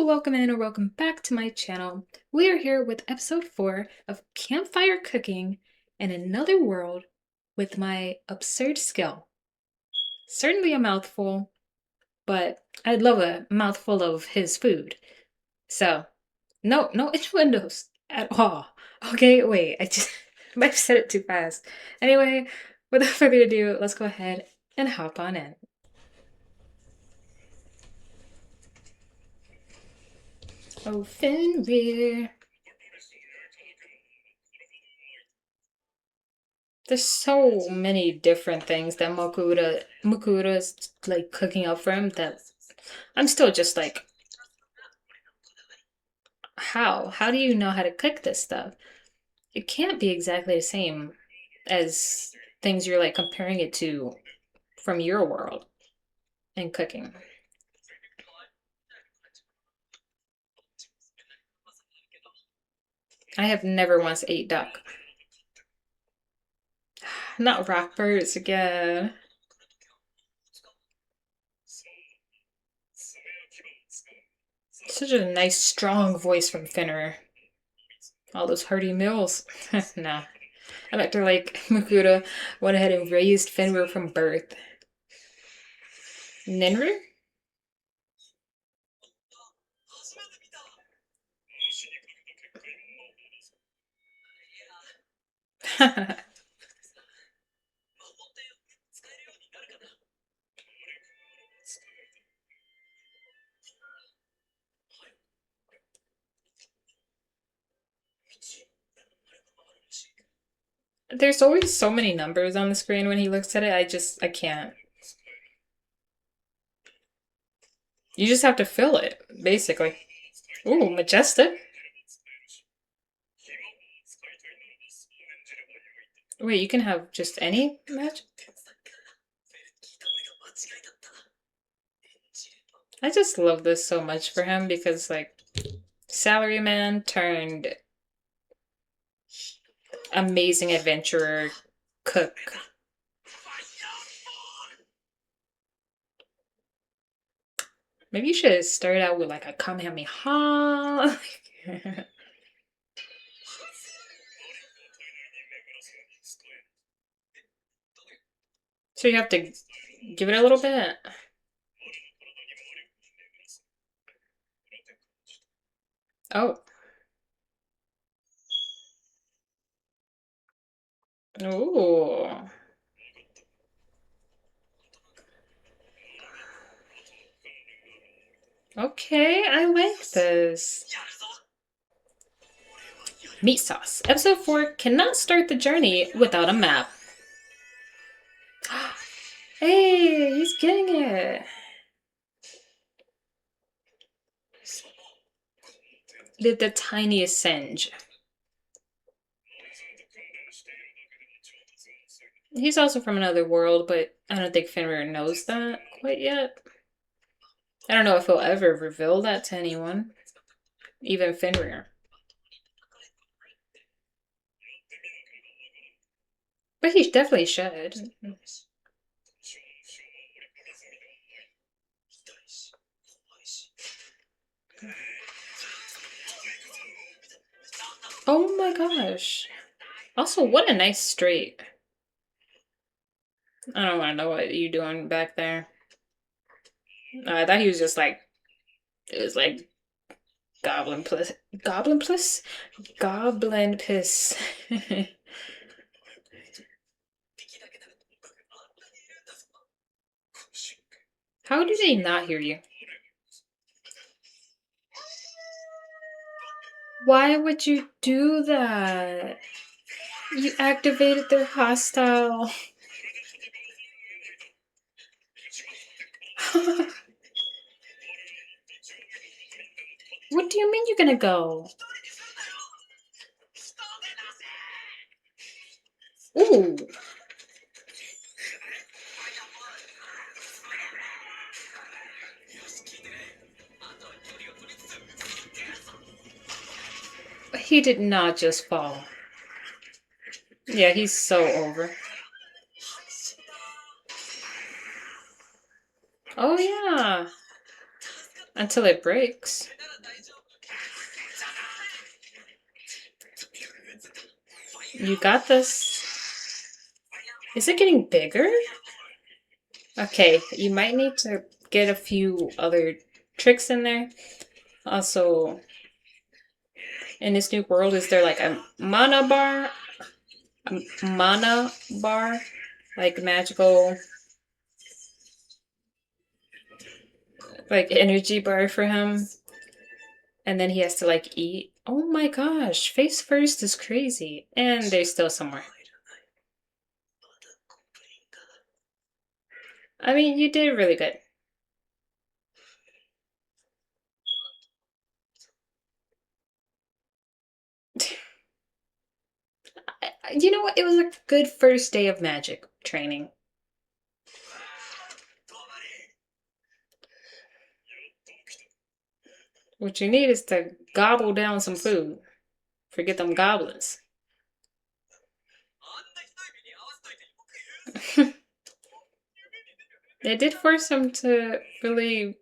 welcome in or welcome back to my channel. We are here with episode 4 of Campfire Cooking in another world with my absurd skill. Certainly a mouthful, but I'd love a mouthful of his food. So, no innuendos at all. Okay, wait, I might have said it too fast. Anyway, without further ado, let's go ahead and hop on in. Oh, Fenrir. There's so many different things that Mukura's like cooking up for him that I'm still just like, how? How do you know how to cook this stuff? It can't be exactly the same as things you're like comparing it to from your world in cooking. I have never once ate duck. Not rockbirds again. Such a nice, strong voice from Fenrir. All those hearty meals. Nah. I bet they're like Mukura went ahead and raised Fenrir from birth. Ninru? There's always so many numbers on the screen when he looks at it. I can't. You just have to fill it, basically. Ooh, majestic. Wait, you can have just any magic? I just love this so much for him because, like, salaryman turned amazing adventurer cook. Maybe you should have started out with like a Kamehameha. So you have to give it a little bit. Oh. Ooh. Okay, I like this. Meat sauce. Episode 4 cannot start the journey without a map. Hey, he's getting it. The tiniest singe. He's also from another world, but I don't think Fenrir knows that quite yet. I don't know if he'll ever reveal that to anyone. Even Fenrir. But he definitely should. Oh my gosh. Also, what a nice straight. I don't want to know what you doing back there. I thought he was just like, it was like goblin piss. Goblin piss? Goblin piss. How do they not hear you? Why would you do that? You activated their hostile. What do you mean you're gonna go? Ooh. He did not just fall. Yeah, he's so over. Oh yeah. Until it breaks. You got this. Is it getting bigger? Okay, you might need to get a few other tricks in there. Also, in this new world, is there like a mana bar? A mana bar? Like magical, like energy bar for him? And then he has to like eat. Oh my gosh, face first is crazy. And there's still somewhere. I mean, you did really good. You know what? It was a good first day of magic training. What you need is to gobble down some food. Forget them goblins. It did force him to really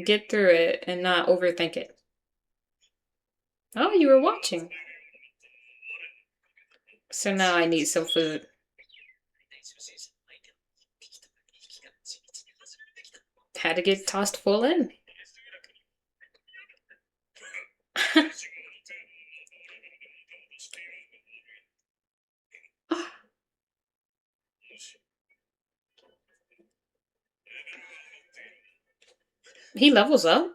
get through it and not overthink it. Oh, you were watching. So now I need some food. Had to get tossed full in. He levels up.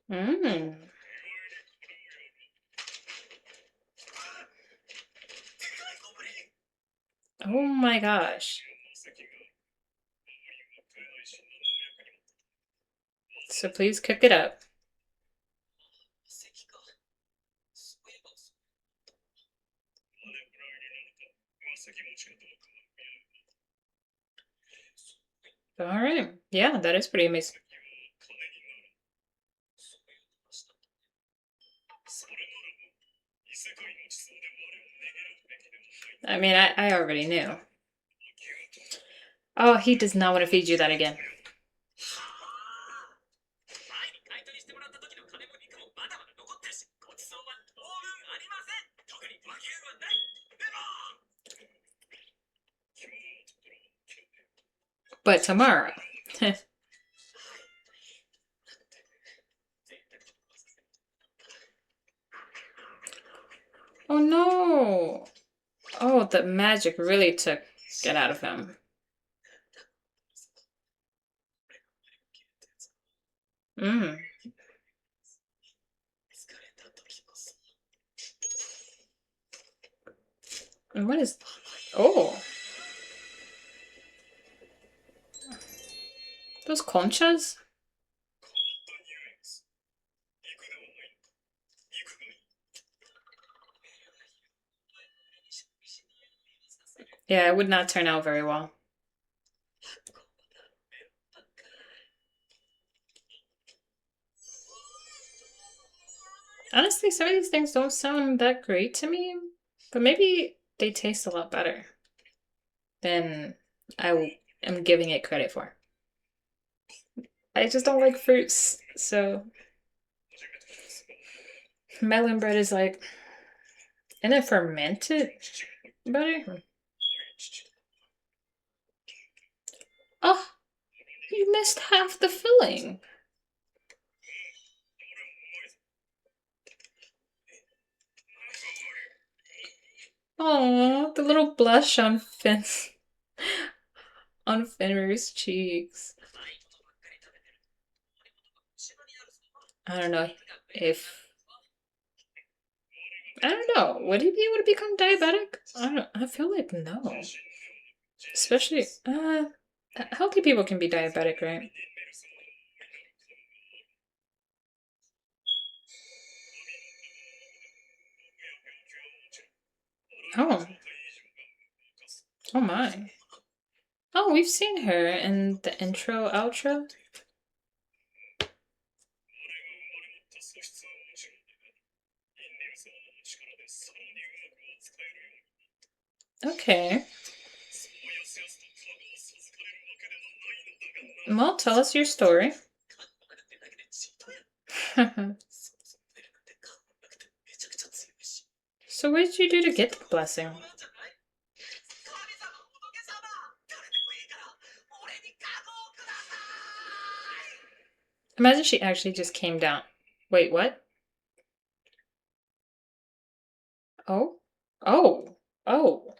Mm. Oh my gosh. So please cook it up. All right. Yeah, that is pretty amazing. I mean, I already knew. Oh, he does not want to feed you that again. But tomorrow. Oh no. Oh, the magic really took it out of him. Mm. And what is... Oh. Those conchas? Yeah, it would not turn out very well. Honestly, some of these things don't sound that great to me, but maybe they taste a lot better than I am giving it credit for. I just don't like fruits, so melon bread is like, and it fermented butter? Oh, you missed half the filling. Oh, the little blush on Fenrir's cheeks. I don't know if I don't know. Would he be able to become diabetic? I feel like no. Especially healthy people can be diabetic, right? Oh. Oh my. Oh, we've seen her in the intro, outro. Okay. Well, tell us your story. So what did you do to get the blessing? Imagine she actually just came down. Wait, what? Oh? Oh! Oh!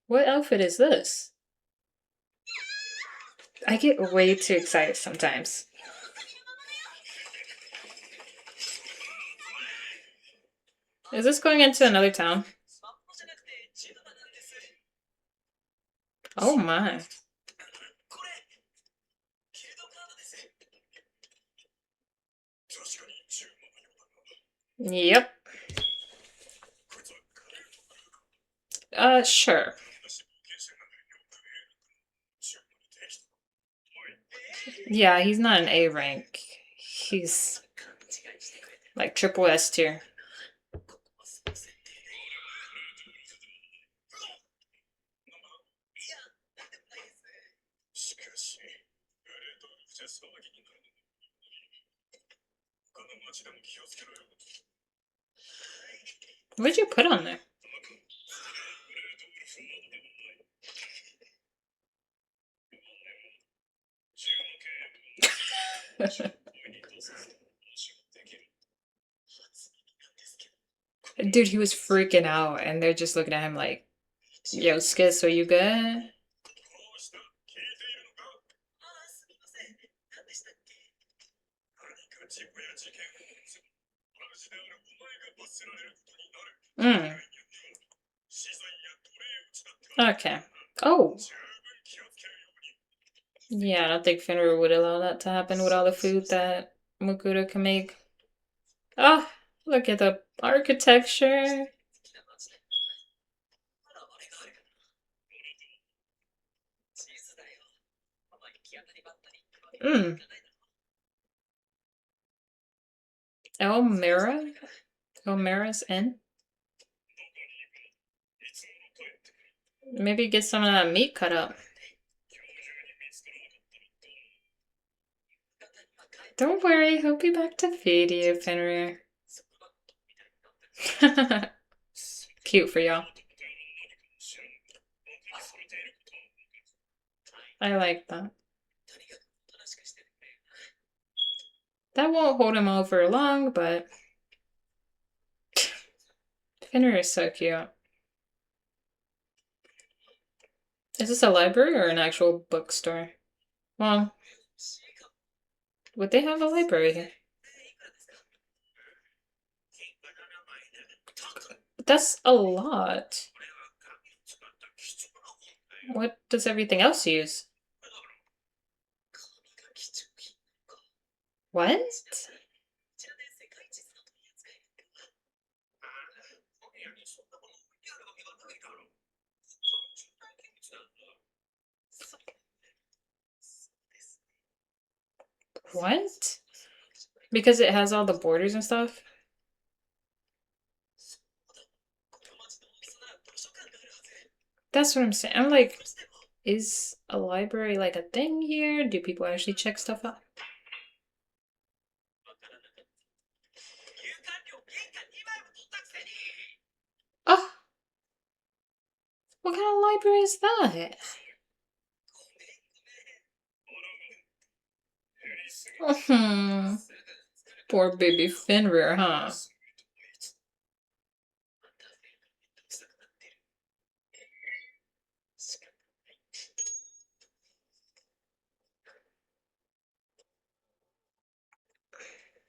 What outfit is this? I get way too excited sometimes. Is this going into another town? Oh my. Yep. Sure. Yeah, he's not an A rank. He's like triple S tier. What'd you put on there? Dude, he was freaking out, and they're just looking at him like, yo, Skis, are you good? Mm. Okay. Oh. Yeah, I don't think Fenrir would allow that to happen with all the food that Mukuta can make. Oh, look at the architecture. Mm. Elmira? Elmira's Inn? Maybe get some of that meat cut up. Don't worry, he'll be back to feed you, Fenrir. Cute for y'all. I like that. That won't hold him over long, but Fenrir is so cute. Is this a library or an actual bookstore? Well, would they have a library here? That's a lot. What does everything else use? What? What? Because it has all the borders and stuff? That's what I'm saying. I'm like, is a library like a thing here? Do people actually check stuff out? Oh! What kind of library is that? Hmm. Poor baby Fenrir, huh?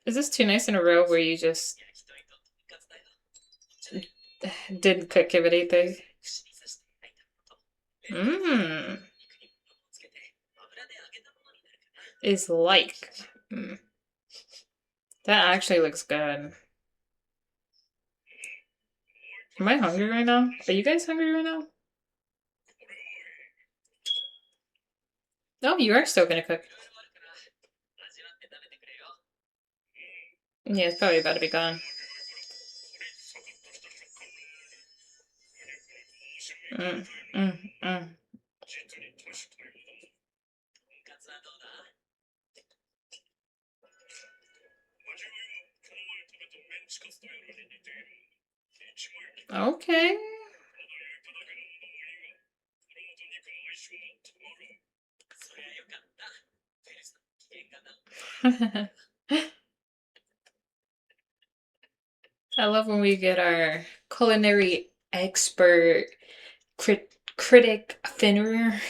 Is this 2 nights in a row where you just didn't cook anything? Mmm. Is like. Mm. That actually looks good. Am I hungry right now? Are you guys hungry right now? No, you are still gonna cook. Yeah, it's probably about to be gone. Mm, mm, mm. Okay. I love when we get our culinary expert critic Fenrir.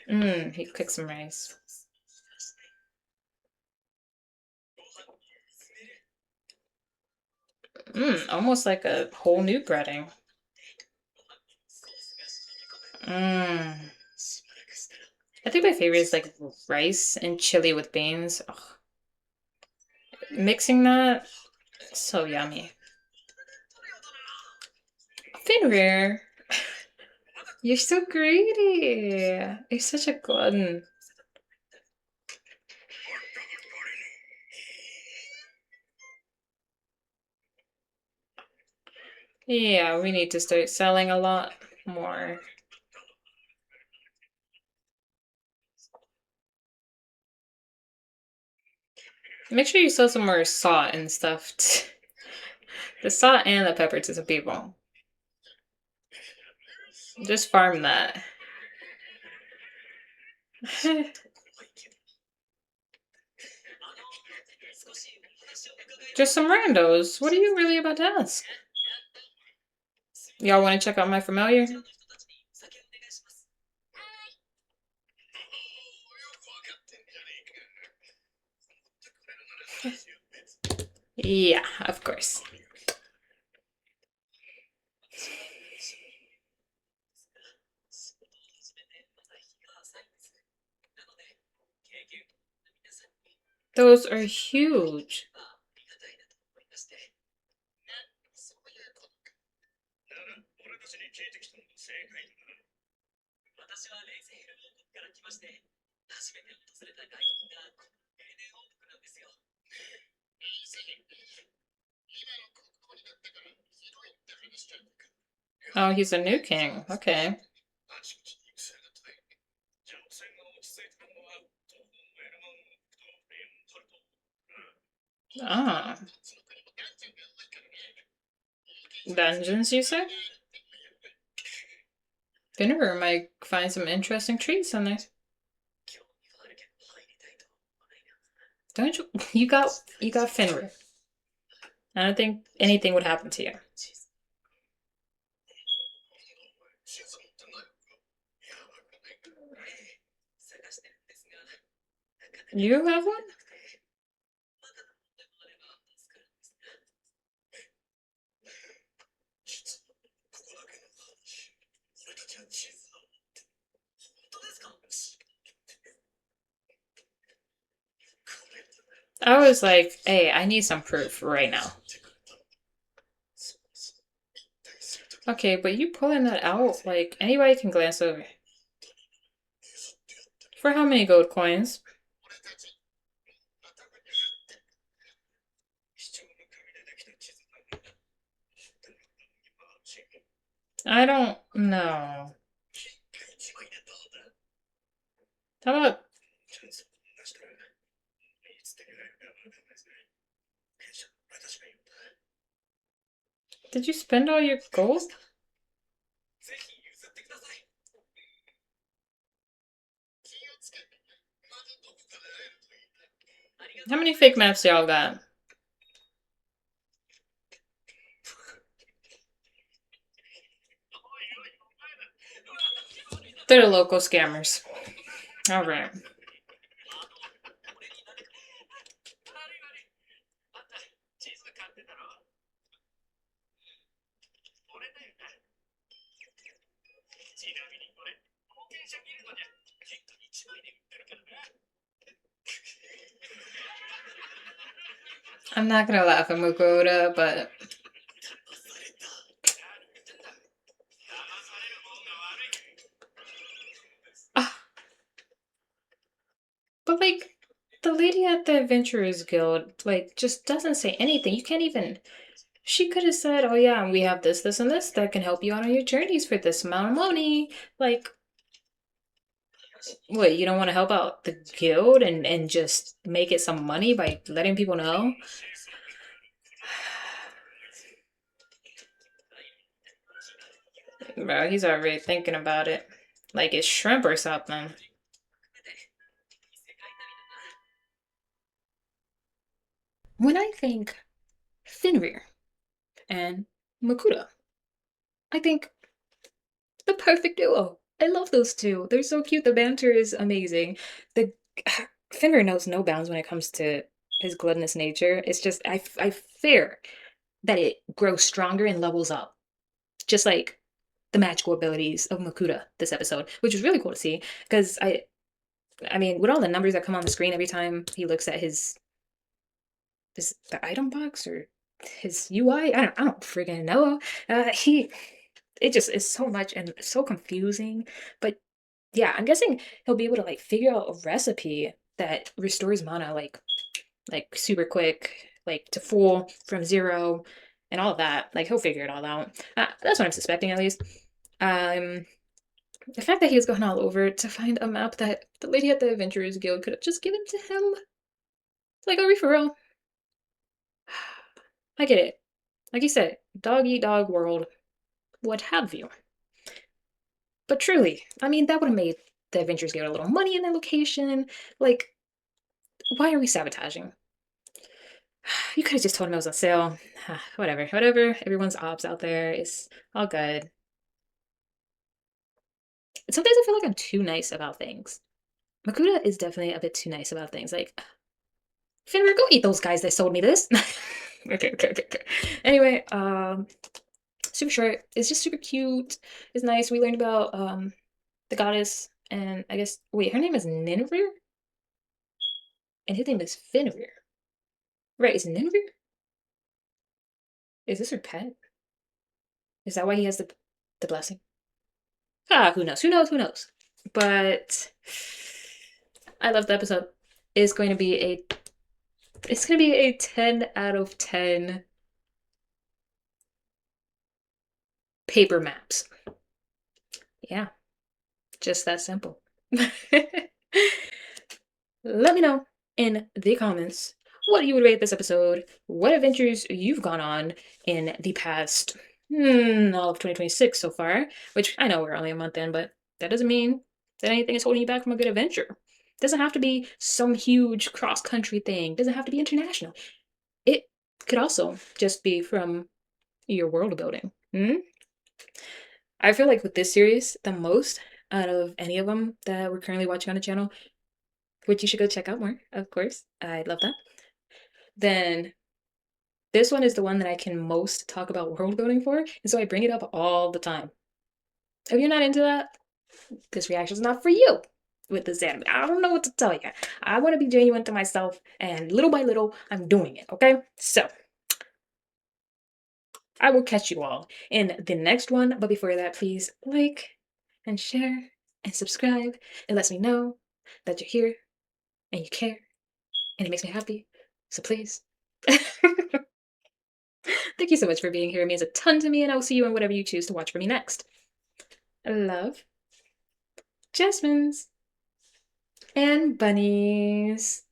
He cooked some rice. Almost like a whole new breading. I think my favorite is like rice and chili with beans. Ugh. Mixing that, so yummy. Fenrir, you're so greedy. You're such a glutton. Yeah, we need to start selling a lot more. Make sure you sell some more salt and stuff. The salt and the pepper to some people. Just farm that. Just some randos. What are you really about to ask? Y'all want to check out my familiar? Yeah, of course. Those are huge. Oh, he's a new king. Okay. Ah. Dungeons, you say? Vinegar might find some interesting treats in there. Don't you? You got Fenrir. I don't think anything would happen to you. You have one? I was like, hey, I need some proof right now. Okay, but you pulling that out, like, anybody can glance over. For how many gold coins? I don't know. How about... Did you spend all your gold? How many fake maps y'all got? They're the local scammers. Alright. I'm not gonna laugh at Mukoda, but... But like, the lady at the Adventurers Guild, like, just doesn't say anything. You can't even... She could have said, oh yeah, we have this, this, and this that can help you out on your journeys for this amount of money. Like, what, you don't want to help out the guild and just make it some money by letting people know? Bro, he's already thinking about it. Like it's shrimp or something. When I think Fenrir and Makuta, I think the perfect duo. I love those two. They're so cute. The banter is amazing. The Fenrir knows no bounds when it comes to his gluttonous nature. It's just I fear that it grows stronger and levels up, just like the magical abilities of Makuta this episode, which is really cool to see because I mean, with all the numbers that come on the screen every time he looks at his the item box or his UI, I don't freaking know. He it just is so much and so confusing. But yeah, I'm guessing he'll be able to like figure out a recipe that restores mana like super quick, like to full from zero and all of that. Like he'll figure it all out. That's what I'm suspecting at least. Um, the fact that he was going all over to find a map that the lady at the Adventurers Guild could have just given to him. Like, are we for real? I get it. Like you said, dog eat dog world, what have you. But truly, I mean, that would have made the Adventurers Guild a little money in that location. Like, why are we sabotaging? You could have just told him it was on sale. Whatever, whatever. Everyone's ops out there. It's all good. Sometimes I feel like I'm too nice about things. Makuta is definitely a bit too nice about things. Like, Fenrir, go eat those guys that sold me this. Okay. Anyway, super short. It's just super cute. It's nice. We learned about the goddess, and I guess wait, her name is Nineveh, and his name is Fenrir. Right? Is Nineveh? Is this her pet? Is that why he has the blessing? Who knows? Who knows? Who knows? But I love the episode. It's going to be a it's going to be a 10 out of 10 paper maps. Yeah, just that simple. Let me know in the comments what you would rate this episode, what adventures you've gone on in the past all of 2026 so far, which I know we're only a month in, but that doesn't mean that anything is holding you back from a good adventure. It doesn't have to be some huge cross-country thing. It doesn't have to be international. It could also just be from your world building. I feel like with this series, the most out of any of them that we're currently watching on the channel, which you should go check out more, of course. I'd love that. Then this one is the one that I can most talk about world building for, and so I bring it up all the time. If you're not into that, this reaction is not for you with this anime. I don't know what to tell you. I want to be genuine to myself, and little by little, I'm doing it, okay? So, I will catch you all in the next one, but before that, please like and share and subscribe. It lets me know that you're here and you care, and it makes me happy. So please. Thank you so much for being here. It means a ton to me, and I will see you in whatever you choose to watch for me next. Love, Jasmines, and Bunnies.